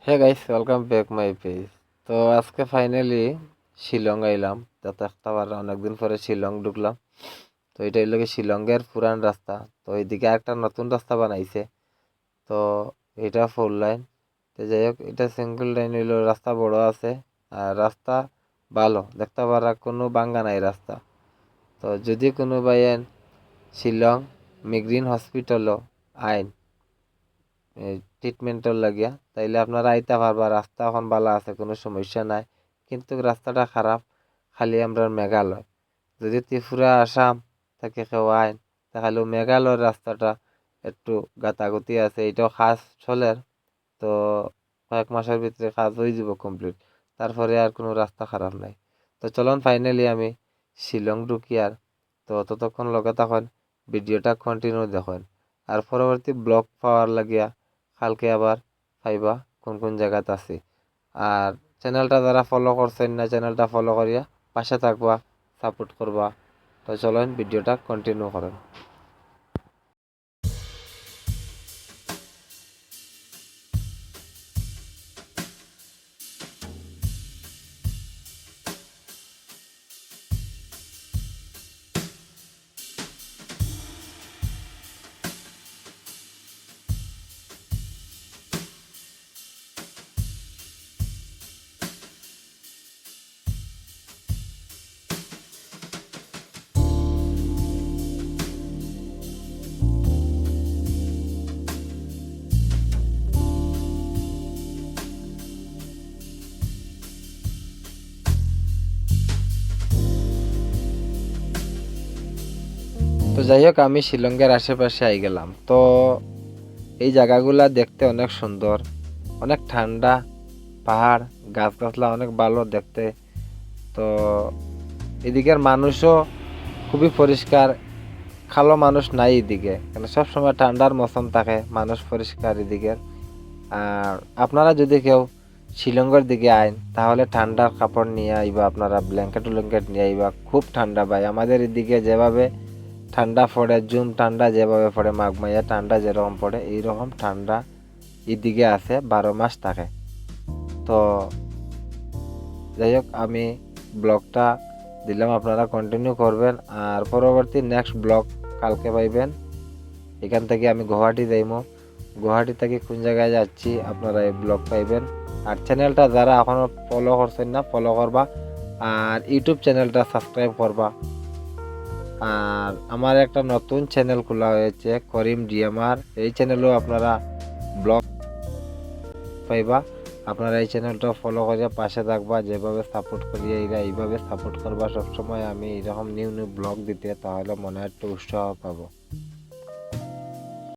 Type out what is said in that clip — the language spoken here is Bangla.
Hey guys, welcome back my page. তো আজকে ফাইনালি শিলং আইলাম। তো একটা বার অনেকদিন পরে শিলং ঢুকলাম। তো এটা হইল কি শিলংয়ের পুরান রাস্তা। তো এইদিকে একটা নতুন রাস্তা বানাইছে। তো এটা ফোর লাইন। তো যাই হোক, এটা সিঙ্গল লাইন হইলো, রাস্তা বড় আছে আর রাস্তা ভালো, দেখতে পারা কোনো বাঙ্গা নাই রাস্তা। তো যদি কোনো বাইন শিলং মিগ্রিন হসপিটালও আইন ট্রিটমেন্টর লাগিয়া, তাইলে আপনারা আইতে পারবা। রাস্তা এখন ভালো আছে, কোনো সমস্যা নাই। কিন্তু রাস্তাটা খারাপ খালি আমরা মেঘালয়। যদি ত্রিপুরা আসাম থেকে কেউ আইন, তাহলে মেঘালয়ের রাস্তাটা একটু গাতাগতি আছে, এটাও কাজ চলে। তো কয়েক মাসের ভিতরে কাজ হয়ে যাব কমপ্লিট। তারপরে আর কোনো রাস্তা খারাপ নাই। তো চলুন ফাইনালি আমি শিলং ঢুকি। আর তো ততক্ষণ লগে তখন ভিডিওটা কন্টিনিউ দেখেন। আর পরবর্তী ব্লগ পাওয়ার লাগিয়া কালকে আবার পাইবা কোন কোন জায়গাতে আছি। আর চ্যানেলটা যারা ফলো করছেন না, চ্যানেলটা ফলো করিয়া পাশে থাকবা, সাপোর্ট করবা। তো চলেন ভিডিওটা কন্টিনিউ করেন। তো যাই হোক, আমি শিলংয়ের আশেপাশে আই গেলাম। তো এই জায়গাগুলা দেখতে অনেক সুন্দর, অনেক ঠান্ডা, পাহাড়, গাছগাছলা অনেক ভালো দেখতে। তো এদিকের মানুষও খুবই পরিষ্কার, কালো মানুষ নাই এদিকে, কারণ সবসময় ঠান্ডার মৌসুম থাকে, মানুষ পরিষ্কার এদিকের। আর আপনারা যদি কেউ শিলংয়ের দিকে আইন, তাহলে ঠান্ডার কাপড় নিয়ে আইবা, আপনারা ব্ল্যাঙ্কেট নিয়ে আইবা। খুব ঠান্ডা ভাই, আমাদের এদিকে যেভাবে ঠান্ডা পড়ে, জুম ঠান্ডা যেভাবে পড়ে, মাঘমাইয়া ঠান্ডা যেরকম পড়ে, এইরকম ঠান্ডা এদিকে আছে, 12 মাস থাকে। তো যাই হোক, আমি ব্লগটা দিলাম, আপনারা কন্টিনিউ করবেন। আর পরবর্তী নেক্সট ব্লগ কালকে পাইবেন। এখান থেকে আমি গুয়াহাটি যাইমো, গুয়াহাটি থেকে কোন জায়গায় যাচ্ছি আপনারা এই ব্লগ পাইবেন। আর চ্যানেলটা যারা এখনো ফলো করছেন না, ফলো করবা। আর ইউটিউব চ্যানেলটা সাবস্ক্রাইব করবা। আর আমার একটা নতুন চ্যানেল খোলা হয়েছে, করিম ডিএমআর। এই চ্যানেলেও আপনারা ব্লগ পাইবা। আপনারা এই চ্যানেলটা ফলো করে পাশে থাকবা, যেভাবে সাপোর্ট করি এইভাবে সাপোর্ট করবা সবসময়। আমি এরকম নিউ ব্লগ দিতে, তাহলে মনে একটু উৎসাহ পাবো।